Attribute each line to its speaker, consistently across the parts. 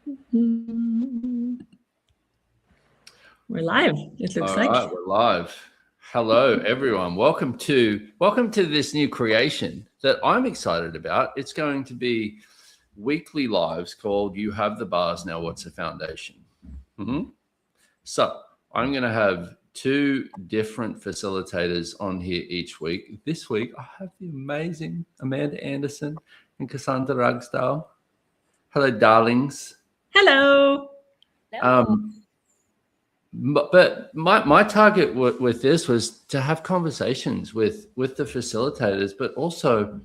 Speaker 1: We're live. It looks
Speaker 2: All
Speaker 1: like.
Speaker 2: right, we're live. Hello, everyone. Welcome to this new creation that I'm excited about. It's going to be weekly lives called "You Have the Bars Now. What's a Foundation?" So I'm going to have two different facilitators on here each week. This week I have the amazing Amanda Anderson and Cassandra Ragsdale. Hello, darlings.
Speaker 1: Hello.
Speaker 2: But my target with this was to have conversations with the facilitators, but also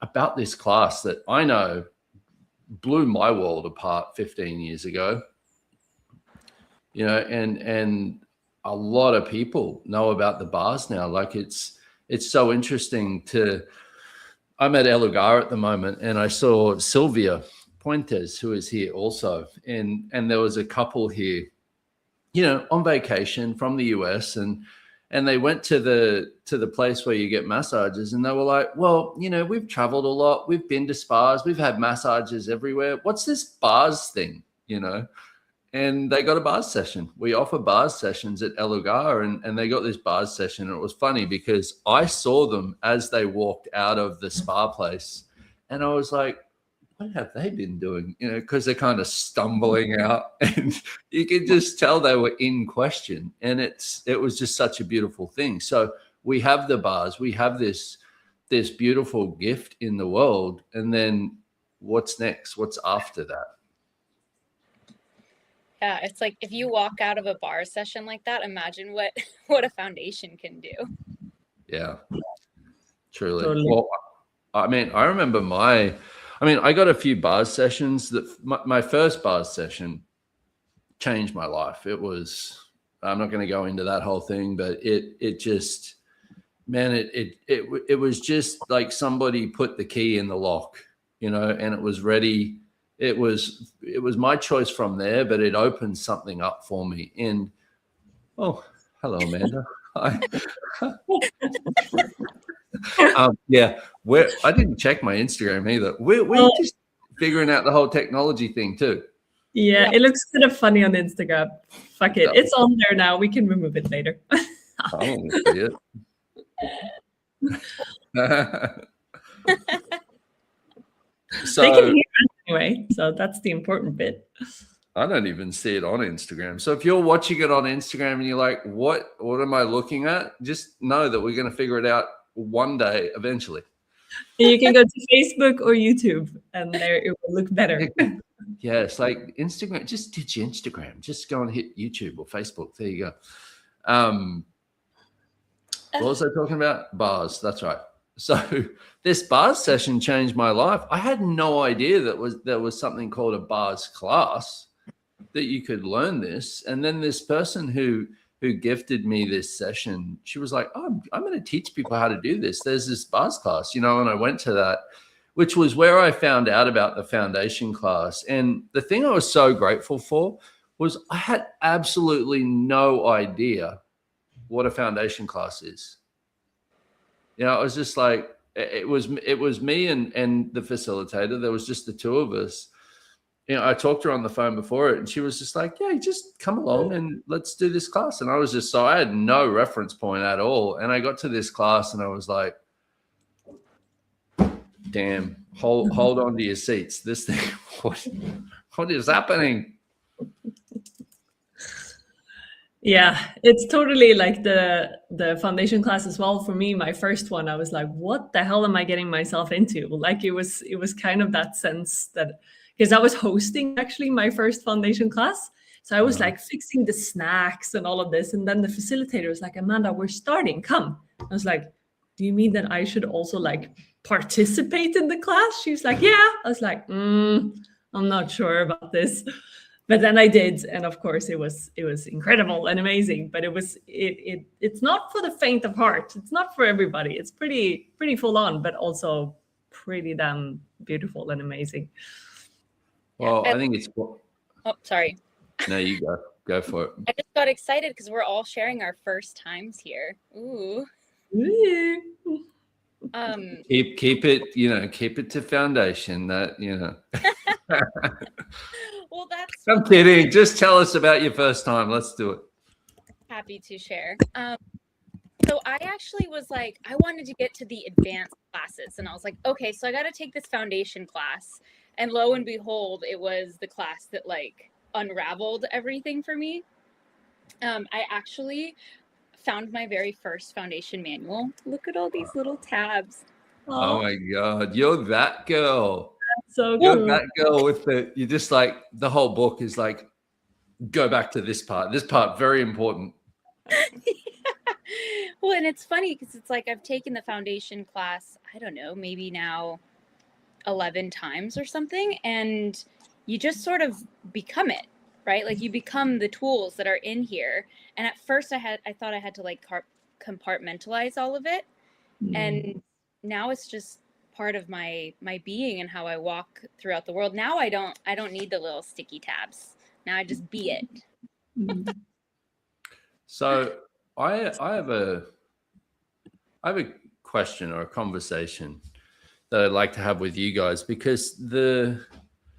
Speaker 2: about this class that I know blew my world apart 15 years ago. You know, and a lot of people know about the bars now. Like it's so interesting I'm at El Lugar at the moment, and I saw Sylvia Puentes, who is here also, and there was a couple here, you know, on vacation from the US, and they went to the place where you get massages, and they were like, well, you know, we've traveled a lot, we've been to spas, we've had massages everywhere. What's this bars thing, you know? And they got a bars session. We offer bars sessions at El Lugar, and they got this bars session. And it was funny because I saw them as they walked out of the spa place, and I was like, what have they been doing? You know, because they're kind of stumbling out, and you could just tell they were in question. And it was just such a beautiful thing. So we have the bars, we have this beautiful gift in the world, and then what's next? What's after that?
Speaker 3: Yeah, it's like if you walk out of a bar session like that, imagine what a foundation can do.
Speaker 2: Yeah, truly.
Speaker 1: Totally.
Speaker 2: Well, I mean, I remember I got a few bars sessions that my first bars session changed my life. It was, I'm not going to go into that whole thing, but it just, man, it was just like somebody put the key in the lock, you know, and it was ready. It was my choice from there, but it opened something up for me. And oh, hello, Amanda. Hi. Yeah, I didn't check my Instagram either. We're just figuring out the whole technology thing too.
Speaker 1: Yeah, it looks kind of funny on Instagram. Fuck it. It's on there now. We can remove it later.
Speaker 2: I want to see it. So
Speaker 1: they can hear us anyway, so that's the important bit.
Speaker 2: I don't even see it on Instagram. So if you're watching it on Instagram and you're like, what am I looking at? Just know that we're going to figure it out one day eventually.
Speaker 1: You can go to Facebook or YouTube, and there it will look better.
Speaker 2: Yeah, it's like Instagram. Just ditch Instagram. Just go and hit YouTube or Facebook. There you go. What was I talking about? Bars. That's right. So this bars session changed my life. I had no idea there was something called a bars class that you could learn this. And then this person who gifted me this session, she was like, oh, I'm going to teach people how to do this. There's this bars class, you know, and I went to that, which was where I found out about the foundation class. And the thing I was so grateful for was I had absolutely no idea what a foundation class is. You know, it was just like, it was me and the facilitator. There was just the two of us. You know, I talked to her on the phone before it, and she was just like, yeah, just come along and let's do this class. And I was just, so I had no reference point at all. And I got to this class and I was like, damn, hold on to your seats. This thing, what is happening?
Speaker 1: Yeah, it's totally like the foundation class as well. For me, my first one, I was like, what the hell am I getting myself into? Like it was kind of that sense that, because I was hosting actually my first foundation class. So I was like fixing the snacks and all of this. And then the facilitator was like, Amanda, we're starting, come. I was like, do you mean that I should also like participate in the class? She was like, yeah. I was like, I'm not sure about this. But then I did, and of course it was incredible and amazing. But it's not for the faint of heart. It's not for everybody. It's pretty full on, but also pretty damn beautiful and amazing.
Speaker 2: Well, I think it's.
Speaker 3: Oh, sorry.
Speaker 2: No, you go for it.
Speaker 3: I just got excited because we're all sharing our first times here. Ooh.
Speaker 2: Keep it, you know, keep it to foundation. That, you know.
Speaker 3: Well, that's
Speaker 2: I'm kidding. Just tell us about your first time. Let's do it.
Speaker 3: happy to share. So I actually was like, I wanted to get to the advanced classes, and I was like, okay, so I got to take this foundation class. And lo and behold, it was the class that like unraveled everything for me. I actually found my very first foundation manual. Look at all these little tabs.
Speaker 2: Oh my God. You're that girl.
Speaker 1: So
Speaker 2: You're
Speaker 1: cool.
Speaker 2: that girl with you just like, the whole book is like, go back to this part. This part, very important.
Speaker 3: Well, and it's funny because it's like I've taken the foundation class, I don't know, maybe now 11 times or something, and you just sort of become it, right? Like you become the tools that are in here. And at first I thought I had to like compartmentalize all of it. And now it's just part of my being and how I walk throughout the world. Now I don't need the little sticky tabs. Now I just be it.
Speaker 2: So I have a question or a conversation that I'd like to have with you guys, because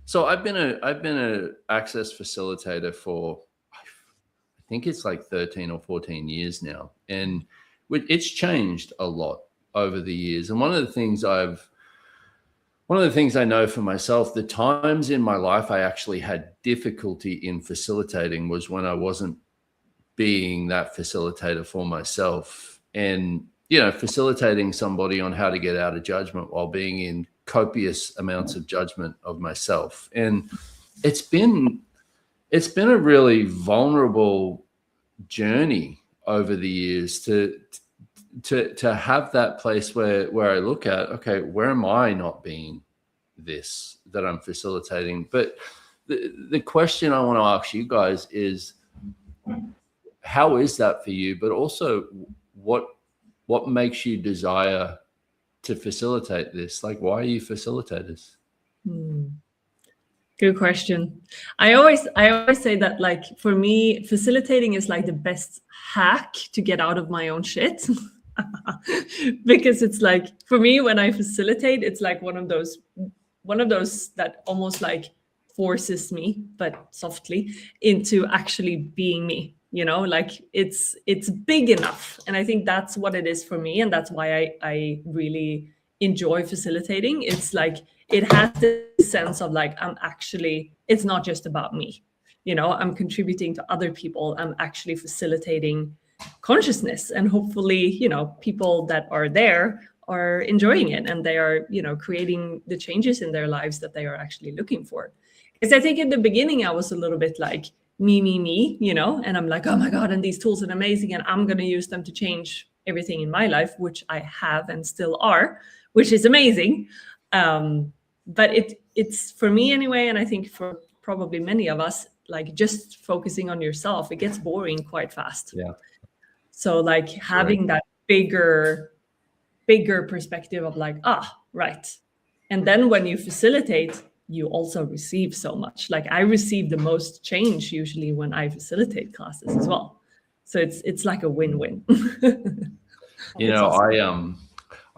Speaker 2: so I've been a access facilitator for, I think it's like 13 or 14 years now, and it's changed a lot over the years. And one of the things I know for myself, the times in my life I actually had difficulty in facilitating was when I wasn't being that facilitator for myself, and facilitating somebody on how to get out of judgment while being in copious amounts of judgment of myself. And it's been a really vulnerable journey over the years to have that place where I look at, okay, where am I not being this that I'm facilitating? But the question I want to ask you guys is, how is that for you? But also, what makes you desire to facilitate this? Like, why are you facilitators?
Speaker 1: Good question. I always say that, like, for me, facilitating is like the best hack to get out of my own shit. Because it's like, for me, when I facilitate, it's like one of those that almost like forces me, but softly, into actually being me. Like it's big enough. And I think that's what it is for me. And that's why I really enjoy facilitating. It's like, it has this sense of like, it's not just about me. I'm contributing to other people. I'm actually facilitating consciousness, and hopefully, people that are there are enjoying it, and they are, creating the changes in their lives that they are actually looking for. Because I think in the beginning, I was a little bit like, me, and I'm like, oh my God, and these tools are amazing, and I'm going to use them to change everything in my life, which I have and still are, which is amazing. But it's for me anyway, and I think for probably many of us, like just focusing on yourself, it gets boring quite fast.
Speaker 2: Yeah.
Speaker 1: So like having that bigger perspective of like, right. And then when you facilitate, you also receive so much. Like I receive the most change usually when I facilitate classes as well. So it's like a win-win.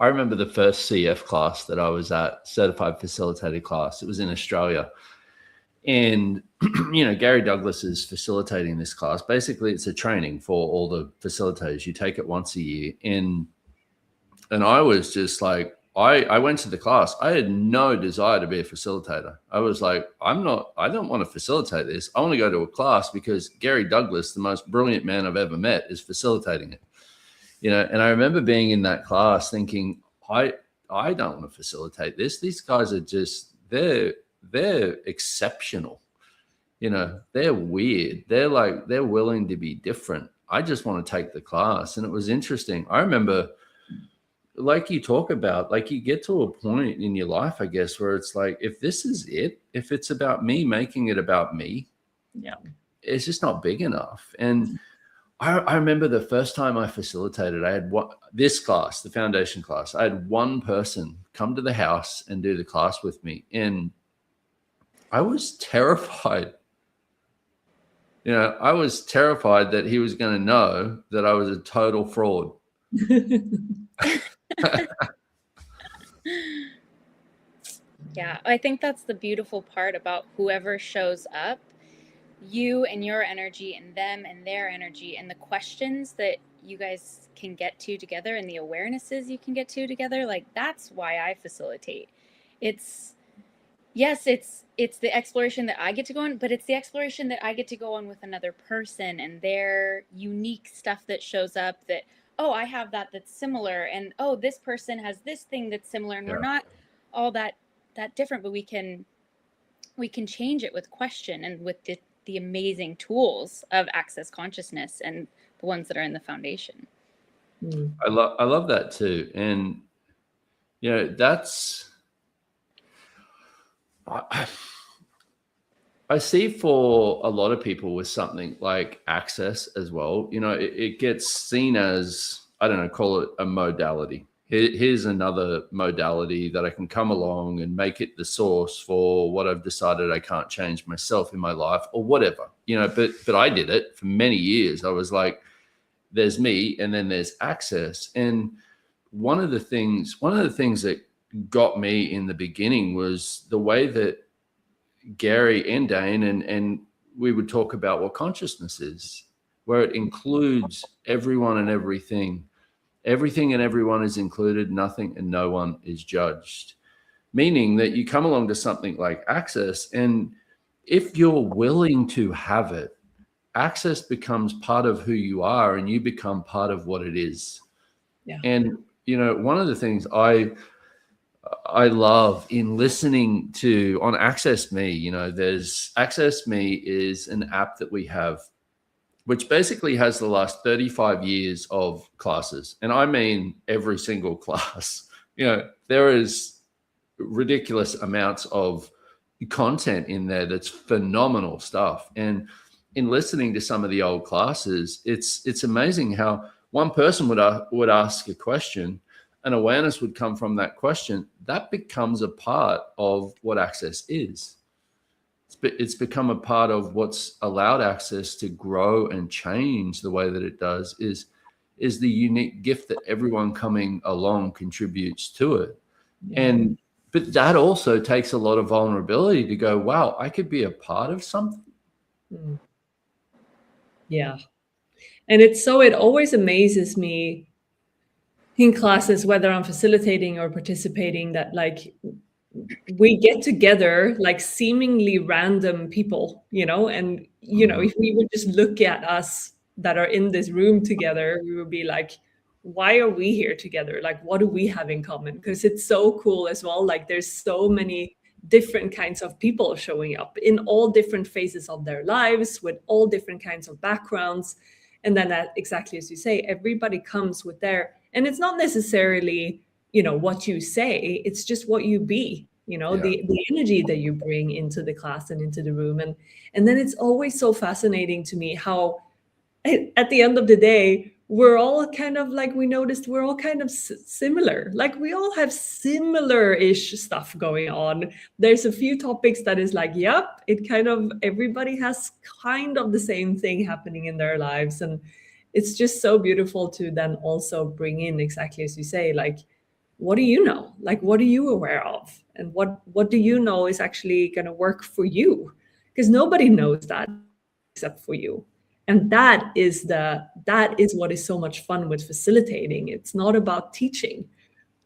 Speaker 2: I remember the first CF class that I was at, certified facilitator class. It was in Australia. And, Gary Douglas is facilitating this class. Basically, it's a training for all the facilitators. You take it once a year. And I was just like, I went to the class. I had no desire to be a facilitator. I was like, I don't want to facilitate this. I want to go to a class because Gary Douglas, the most brilliant man I've ever met, is facilitating it. And I remember being in that class thinking, I don't want to facilitate this. These guys are just, they're exceptional. They're weird. They're willing to be different. I just want to take the class. And it was interesting. I remember, like you talk about, like you get to a point in your life, I guess, where it's like, if this is it, if it's about me making it about me, it's just not big enough. And I remember the first time I facilitated, I had this class, the foundation class. I had one person come to the house and do the class with me. And I was terrified. I was terrified that he was going to know that I was a total fraud.
Speaker 3: Yeah, I think that's the beautiful part about whoever shows up, you and your energy and them and their energy, and the questions that you guys can get to together and the awarenesses you can get to together. Like, that's why I facilitate. It's, yes, it's the exploration that I get to go on, but it's the exploration that I get to go on with another person and their unique stuff that shows up that, oh, I have that's similar, and oh, this person has this thing that's similar, and we're not all that different, but we can change it with question and with the amazing tools of access consciousness and the ones that are in the foundation.
Speaker 2: I love that too. And that's I see for a lot of people with something like access as well, it gets seen as, I don't know, call it a modality. Here's another modality that I can come along and make it the source for what I've decided I can't change myself in my life or whatever, but I did it for many years. I was like, there's me and then there's access. And one of the things that got me in the beginning was the way that Gary and Dane and we would talk about what consciousness is, where it includes everyone and everything. Everything and everyone is included, nothing and no one is judged. Meaning that you come along to something like access, and if you're willing to have it, access becomes part of who you are and you become part of what it is.
Speaker 1: Yeah.
Speaker 2: And, one of the things I love in listening to on Access Me, there's Access Me is an app that we have, which basically has the last 35 years of classes. And I mean, every single class, there is ridiculous amounts of content in there that's phenomenal stuff. And in listening to some of the old classes, it's amazing how one person would ask a question, and awareness would come from that question. That becomes a part of what access is. It's become a part of what's allowed access to grow and change the way that it does, is the unique gift that everyone coming along contributes to it. Yeah. But that also takes a lot of vulnerability to go, wow, I could be a part of something.
Speaker 1: Yeah. And it always amazes me in classes, whether I'm facilitating or participating, that like we get together like seemingly random people, and if we would just look at us that are in this room together, we would be like, why are we here together? Like, what do we have in common? Because it's so cool as well. Like, there's so many different kinds of people showing up in all different phases of their lives with all different kinds of backgrounds. And then that, exactly as you say, everybody comes with and it's not necessarily what you say, it's just what you be, the energy that you bring into the class and into the room. And then it's always so fascinating to me how at the end of the day, we're all kind of like, we noticed we're all kind of similar. Like, we all have similar-ish stuff going on. There's a few topics that is like, yep, everybody has kind of the same thing happening in their lives. And it's just so beautiful to then also bring in, exactly as you say, like, what do you know? Like, what are you aware of? And what do you know is actually going to work for you? Because nobody knows that except for you. And that is what is so much fun with facilitating. It's not about teaching.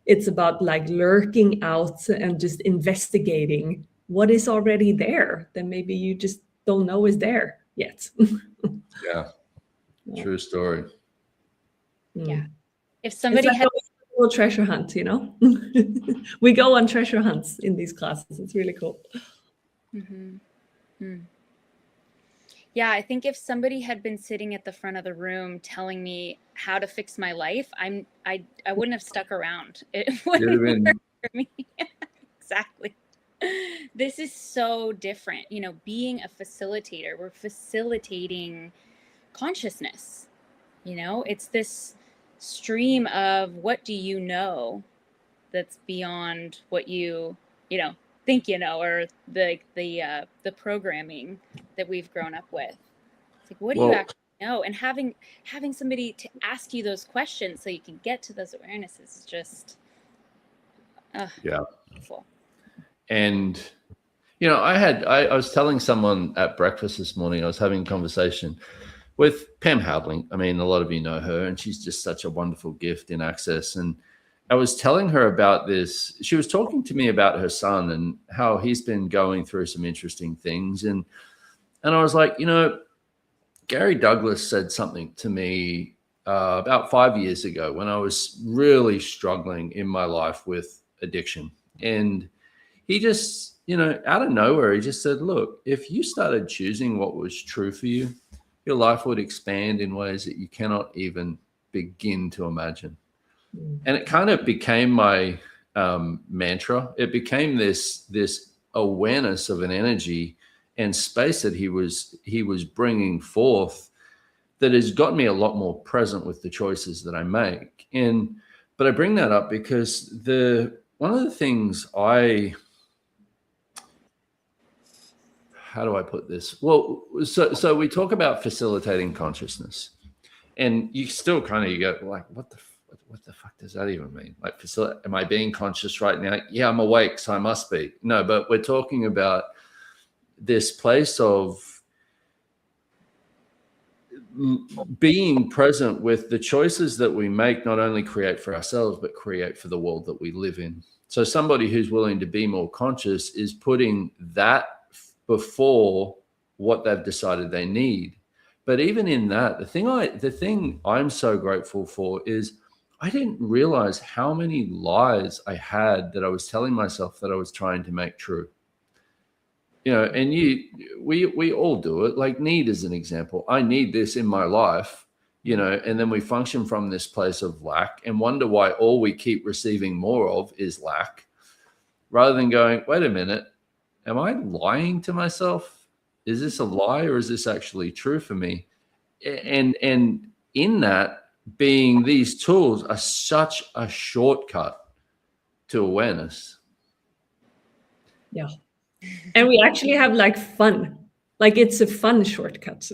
Speaker 1: It's about like lurking out and just investigating what is already there that maybe you just don't know is there yet.
Speaker 2: Yeah. True story.
Speaker 3: Yeah. If somebody had
Speaker 1: a little treasure hunt, we go on treasure hunts in these classes. It's really cool.
Speaker 3: Yeah, I think if somebody had been sitting at the front of the room telling me how to fix my life, I wouldn't have stuck around. It wouldn't work for me. Exactly. This is so different. Being a facilitator, we're facilitating consciousness. It's this stream of what do you know that's beyond what you think or the programming that we've grown up with. It's like, what do you actually know? And having somebody to ask you those questions so you can get to those awarenesses is just beautiful.
Speaker 2: And, you know, I was telling someone at breakfast this morning, I was having a conversation with Pam Howling. I mean, a lot of you know her, and she's just such a wonderful gift in Access. And I was telling her about this. She was talking to me about her son and how he's been going through some interesting things. And I was like, you know, Gary Douglas said something to me about 5 years ago when I was really struggling in my life with addiction. And he just, you know, out of nowhere, he just said, look, if you started choosing what was true for you, your life would expand in ways that you cannot even begin to imagine. And it kind of became my mantra. It became this awareness of an energy and space that he was bringing forth that has got me a lot more present with the choices that I make. But I bring that up because one of the things how do I put this? Well, so we talk about facilitating consciousness, and you still kind of go like, what the fuck does that even mean? Like, am I being conscious right now? Yeah, I'm awake, so I must be. No, but we're talking about this place of being present with the choices that we make, not only create for ourselves, but create for the world that we live in. So somebody who's willing to be more conscious is putting that before what they've decided they need. But even in that, the thing I'm so grateful for is I didn't realize how many lies I had that I was telling myself that I was trying to make true. You know, and we all do it. Like need is an example. I need this in my life, you know, and then we function from this place of lack and wonder why all we keep receiving more of is lack, rather than going, wait a minute, am I lying to myself? Is this a lie or is this actually true for me? And in that, being these tools are such a shortcut to awareness.
Speaker 1: Yeah. And we actually have like fun. Like it's a fun shortcut.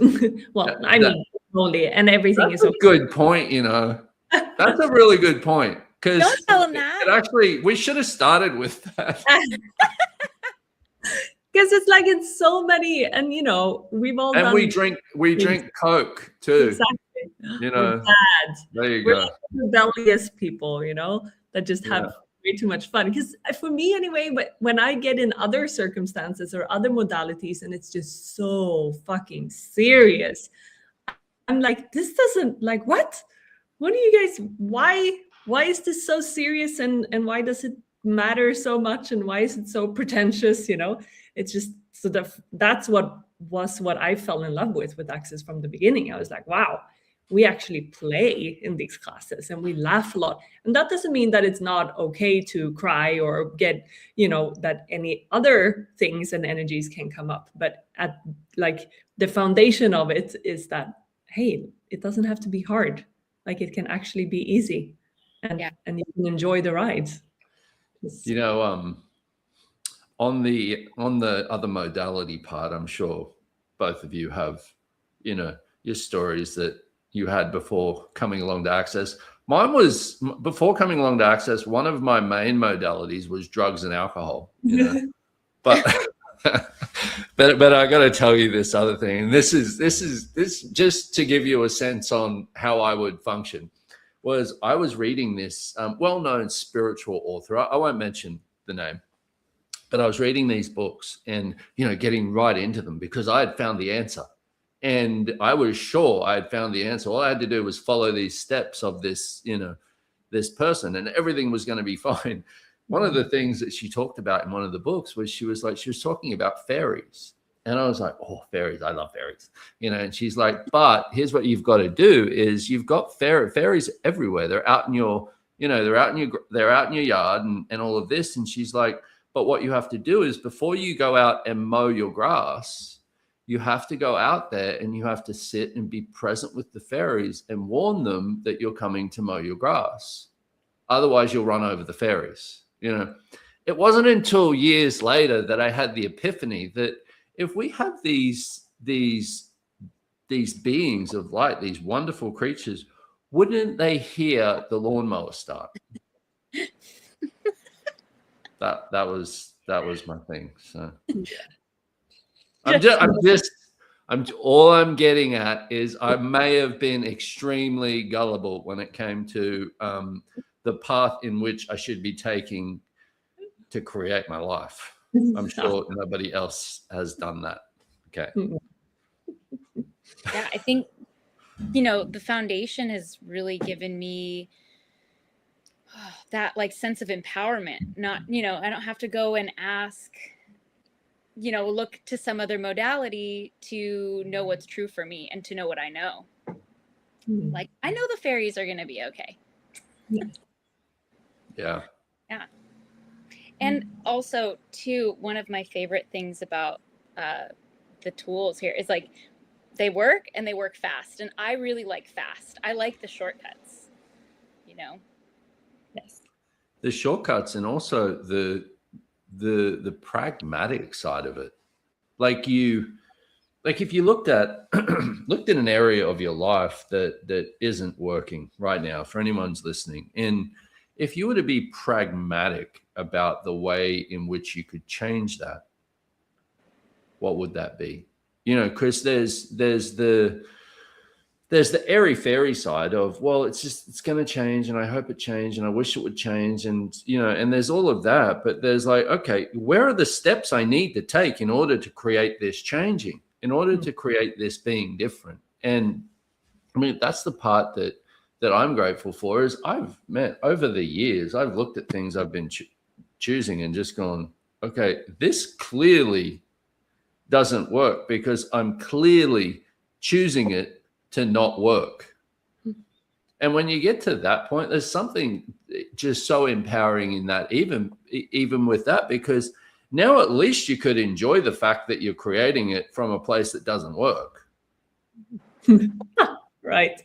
Speaker 1: Well, I mean, only, and everything is
Speaker 2: okay. Good point, you know. That's a really good point. Because
Speaker 3: don't tell them that.
Speaker 2: Actually, we should have started with that.
Speaker 1: Because it's like in so many, and you know, we've all
Speaker 2: and
Speaker 1: done.
Speaker 2: we drink Coke too.
Speaker 1: Exactly.
Speaker 2: You know, there you
Speaker 1: We're
Speaker 2: go.
Speaker 1: like rebellious people, you know, that just have way too much fun. Because for me, anyway, when I get in other circumstances or other modalities, and it's just so fucking serious, I'm like, this doesn't like what? What do you guys? Why is this so serious? And why does it matter so much? And why is it so pretentious? You know, it's just that's what I fell in love with Access from the beginning. I was like, wow, we actually play in these classes and we laugh a lot. And that doesn't mean that it's not okay to cry or get, you know, that any other things and energies can come up. But at like the foundation of it is that, hey, it doesn't have to be hard. Like it can actually be easy and you can enjoy the rides.
Speaker 2: You know, on the other modality part, I'm sure both of you have, you know, your stories that you had before coming along to Access. Mine was before coming along to Access. One of my main modalities was drugs and alcohol, you know, but I got to tell you this other thing. And this just to give you a sense on how I would function was I was reading this well-known spiritual author. I won't mention the name, but I was reading these books and, you know, getting right into them because I had found the answer. And I was sure I had found the answer. All I had to do was follow these steps of this, you know, this person, and everything was going to be fine. One of the things that she talked about in one of the books was she was talking about fairies. And I was like, oh, fairies, I love fairies, you know. And she's like, but here's what you've got to do is you've got fairies everywhere. They're out in your, you know, they're out in your yard and all of this. And she's like, but what you have to do is before you go out and mow your grass, you have to go out there and you have to sit and be present with the fairies and warn them that you're coming to mow your grass. Otherwise, you'll run over the fairies. You know, it wasn't until years later that I had the epiphany that if we have these beings of light, these wonderful creatures, wouldn't they hear the lawnmower start? That was was my thing. So all I'm getting at is I may have been extremely gullible when it came to the path in which I should be taking to create my life. I'm sure nobody else has done that. Okay.
Speaker 3: Yeah, I think, the foundation has really given me that like sense of empowerment. Not, I don't have to go and ask, look to some other modality to know what's true for me and to know what I know. Like, I know the fairies are going to be okay.
Speaker 2: Yeah.
Speaker 3: Yeah. And also, too, one of my favorite things about the tools here is like they work and they work fast. And I really like fast. I like the shortcuts,
Speaker 1: Yes.
Speaker 2: The shortcuts and also the pragmatic side of it. Like if you looked at an area of your life that isn't working right now for anyone's listening, and if you were to be pragmatic about the way in which you could change that, what would that be? Because there's the airy-fairy side of, well, it's going to change and I hope it changed and I wish it would change. And, and there's all of that, but there's like, okay, where are the steps I need to take in order to create this changing, in order to create this being different? And I mean, that's the part that I'm grateful for is I've met over the years, I've looked at things I've been choosing and just gone, okay, this clearly doesn't work because I'm clearly choosing it to not work. And when you get to that point, there's something just so empowering in that, even with that, because now at least you could enjoy the fact that you're creating it from a place that doesn't work.
Speaker 1: Right.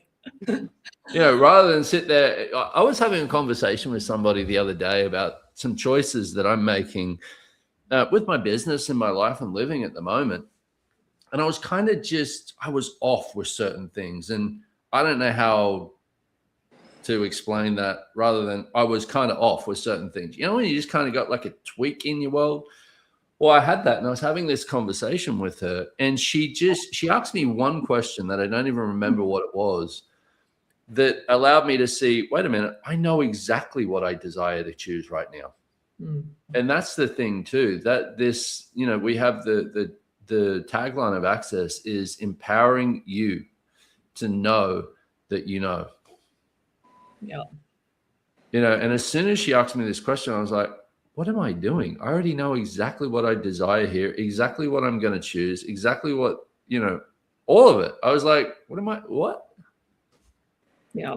Speaker 2: Rather than sit there. I was having a conversation with somebody the other day about some choices that I'm making with my business and my life and living at the moment. And I was kind of I was off with certain things. And I don't know how to explain that rather than I was kind of off with certain things. When you just kind of got like a tweak in your world? Well, I had that and I was having this conversation with her and she asked me one question that I don't even remember what it was that allowed me to see, wait a minute, I know exactly what I desire to choose right now. And that's the thing too, that this, we have the tagline of Access is empowering you to know that you know.
Speaker 1: Yeah.
Speaker 2: And as soon as she asked me this question, I was like, what am I doing? I already know exactly what I desire here, exactly what I'm going to choose, exactly what, all of it. I was like, what?
Speaker 1: Yeah.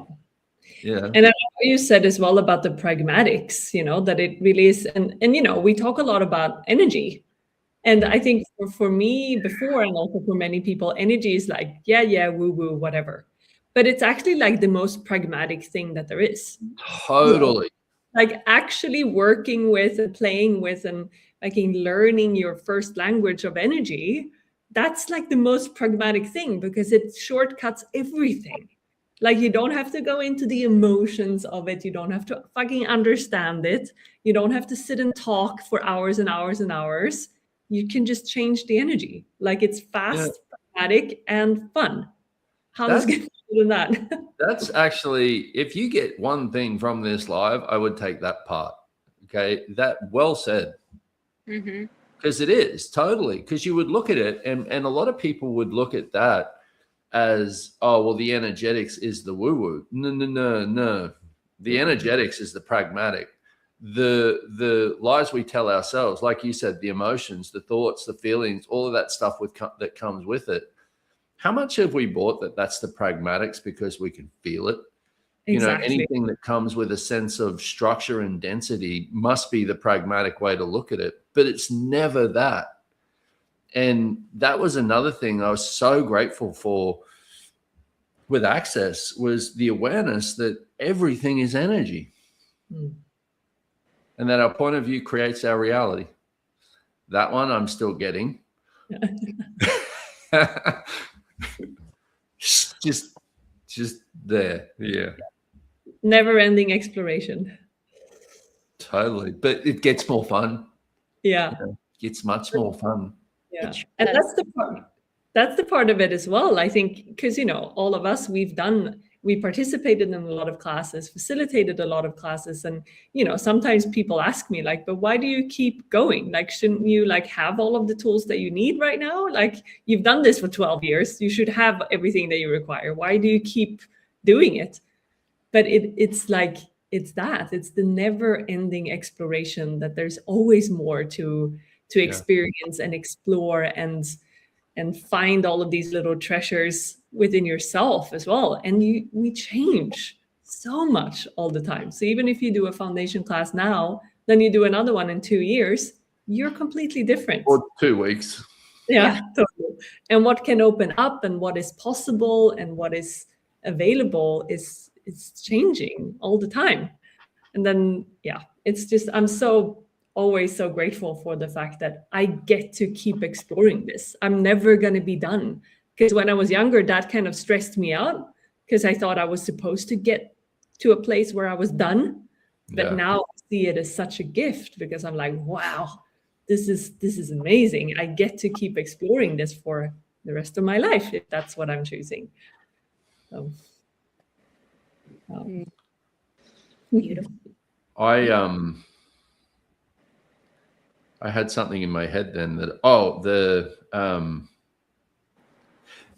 Speaker 2: Yeah.
Speaker 1: And I know you said as well about the pragmatics, that it really is. And we talk a lot about energy. And I think for me before, and also for many people, energy is like, yeah, woo, whatever. But it's actually like the most pragmatic thing that there is.
Speaker 2: Totally.
Speaker 1: Like actually working with and playing with and like in learning your first language of energy, that's like the most pragmatic thing because it shortcuts everything. Like you don't have to go into the emotions of it. You don't have to fucking understand it. You don't have to sit and talk for hours and hours and hours. You can just change the energy. Like it's fast, pragmatic, and fun. How does it get better than that?
Speaker 2: That's actually, if you get one thing from this live, I would take that part. Okay. That well said. Because it is totally, because you would look at it and a lot of people would look at that as, oh, well, the energetics is the woo-woo. No. The energetics is the pragmatic. The lies we tell ourselves, like you said, the emotions, the thoughts, the feelings, all of that stuff that comes with it. How much have we bought that's the pragmatics because we can feel it?
Speaker 1: Exactly.
Speaker 2: Anything that comes with a sense of structure and density must be the pragmatic way to look at it, but it's never that. And that was another thing I was so grateful for with Access was the awareness that everything is energy. And that our point of view creates our reality. That one I'm still getting. just there. Yeah.
Speaker 1: Never ending exploration.
Speaker 2: Totally. But it gets more fun.
Speaker 1: Yeah.
Speaker 2: It's much more fun.
Speaker 1: Yeah. And that's the part of it as well, I think, because, all of us, we participated in a lot of classes, facilitated a lot of classes. And, sometimes people ask me like, but why do you keep going? Like, shouldn't you like have all of the tools that you need right now? Like, you've done this for 12 years. You should have everything that you require. Why do you keep doing it? But it's the never ending exploration, that there's always more to experience and explore and find all of these little treasures within yourself as well. And we change so much all the time. So even if you do a foundation class now, then you do another one in 2 years, you're completely different.
Speaker 2: Or 2 weeks.
Speaker 1: Yeah, totally. And what can open up and what is possible and what is available is changing all the time. And then, it's just, I'm always so grateful for the fact that I get to keep exploring this. I'm never going to be done. Because when I was younger, that kind of stressed me out, because I thought I was supposed to get to a place where I was done. But now I see it as such a gift, because I'm like, wow, this is amazing. I get to keep exploring this for the rest of my life, if that's what I'm choosing. So,
Speaker 3: beautiful.
Speaker 2: I had something in my head then that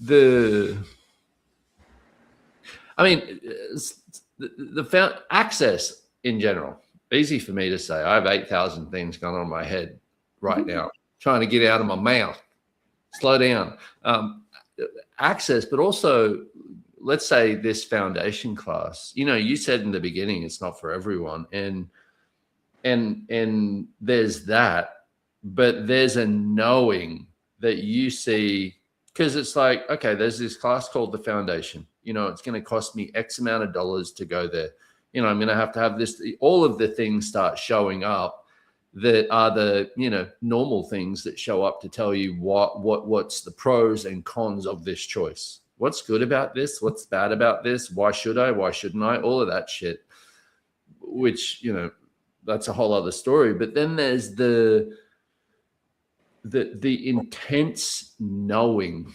Speaker 2: the access in general, easy for me to say. I have 8,000 things going on in my head right now, trying to get out of my mouth. Slow down. Access, but also, let's say this foundation class, you said in the beginning, it's not for everyone. And there's that, but there's a knowing that you see, because it's like, okay, there's this class called the foundation. It's going to cost me X amount of dollars to go there. I'm going to have this. All of the things start showing up that are the normal things that show up to tell you what's the pros and cons of this choice. What's good about this? What's bad about this? Why should I? Why shouldn't I? All of that shit, which that's a whole other story. But then there's the intense knowing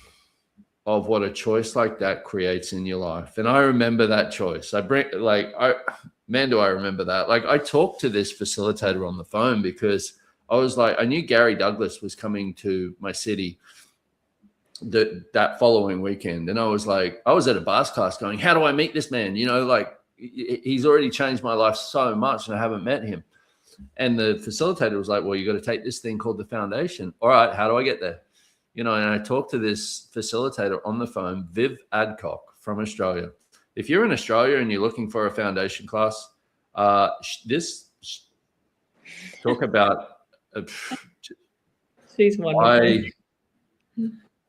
Speaker 2: of what a choice like that creates in your life. And I remember that choice. Do I remember that. Like, I talked to this facilitator on the phone because I was like, I knew Gary Douglas was coming to my city that following weekend. And I was like, I was at a bars class going, how do I meet this man? He's already changed my life so much and I haven't met him. And the facilitator was like, well, you got to take this thing called the foundation. All right, how do I get there? And I talked to this facilitator on the phone, Viv Adcock from Australia. If you're in Australia and you're looking for a foundation class, talk about
Speaker 1: she's wonderful.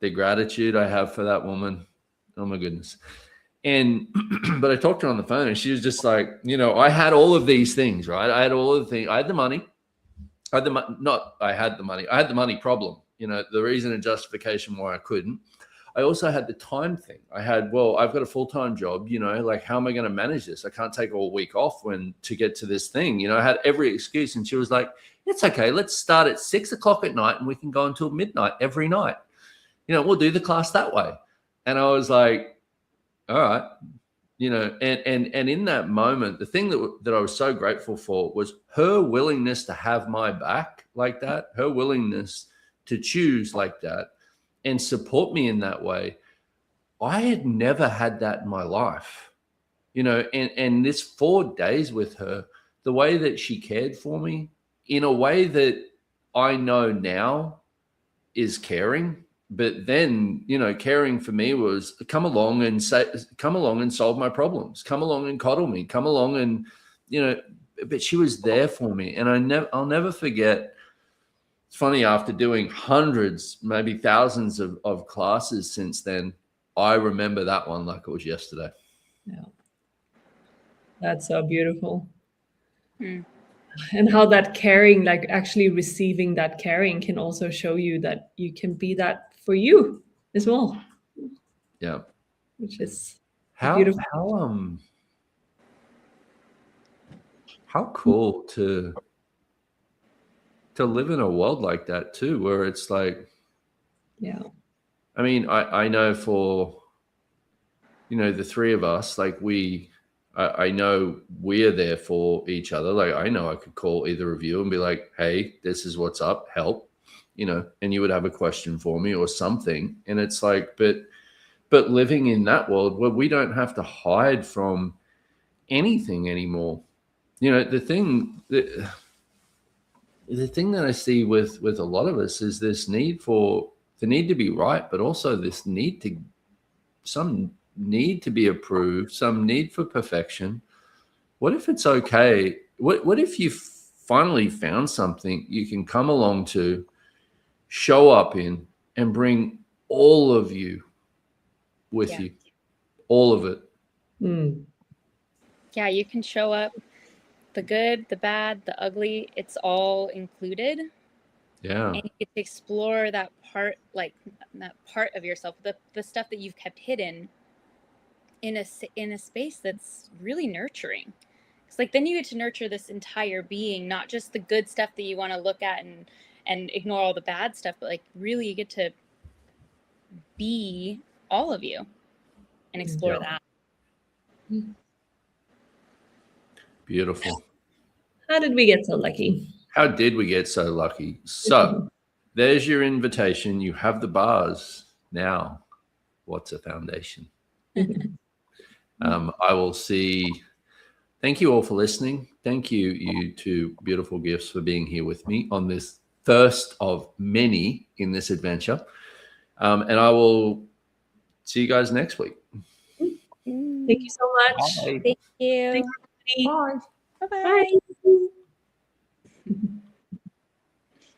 Speaker 2: The gratitude I have for that woman. Oh my goodness. But I talked to her on the phone and she was just like, I had all of these things, right? I had all of the things. I had the money. I had the money problem. The reason and justification why I couldn't. I also had the time thing. I've got a full-time job, how am I going to manage this? I can't take all week off to get to this thing. I had every excuse. And she was like, it's okay. Let's start at 6 o'clock at night and we can go until midnight every night. We'll do the class that way. And I was like, all right. And in that moment, the thing that I was so grateful for was her willingness to have my back like that, her willingness to choose like that and support me in that way. I had never had that in my life, and this 4 days with her, the way that she cared for me in a way that I know now is caring. But then, caring for me was come along and solve my problems, come along and coddle me, come along and, but she was there for me. And I'll never forget. It's funny, after doing hundreds, maybe thousands of classes since then, I remember that one like it was yesterday.
Speaker 1: Yeah. That's so beautiful. And how that caring, like actually receiving that caring, can also show you that you can be that for you as well.
Speaker 2: Yeah.
Speaker 1: Which is
Speaker 2: beautiful. How cool to to live in a world like that too, where it's like,
Speaker 1: Yeah.
Speaker 2: I mean, I know for, you know, the three of us, like I know we're there for each other. Like I know I could call either of you and be like, hey, this is what's up, help, you know, and you would have a question for me or something. And it's like, but living in that world where we don't have to hide from anything anymore. You know, the thing that I see with a lot of us is this need for the need to be right, but also this need to be approved, some need for perfection. What if it's okay? What if you finally found something you can come along to, show up in, and bring all of you with you, all of it.
Speaker 3: Yeah, you can show up, the good, the bad, the ugly, it's all included.
Speaker 2: Yeah.
Speaker 3: And you get to explore that part, like that part of yourself, the stuff that you've kept hidden in a space that's really nurturing. It's like then you get to nurture this entire being, not just the good stuff that you want to look at and ignore all the bad stuff, but like really you get to be all of you and explore that.
Speaker 2: Beautiful.
Speaker 1: How did we get so lucky?
Speaker 2: How did we get so lucky? So there's your invitation. You have the bars. Now, what's a foundation? I will see. Thank you all for listening. Thank you, you two beautiful gifts, for being here with me on this first of many in this adventure. And I will see you guys next week.
Speaker 1: Thank you so much.
Speaker 2: Bye.
Speaker 3: Thank you.
Speaker 1: Thanks, everybody.
Speaker 2: Bye.
Speaker 3: Bye-bye.
Speaker 1: Bye.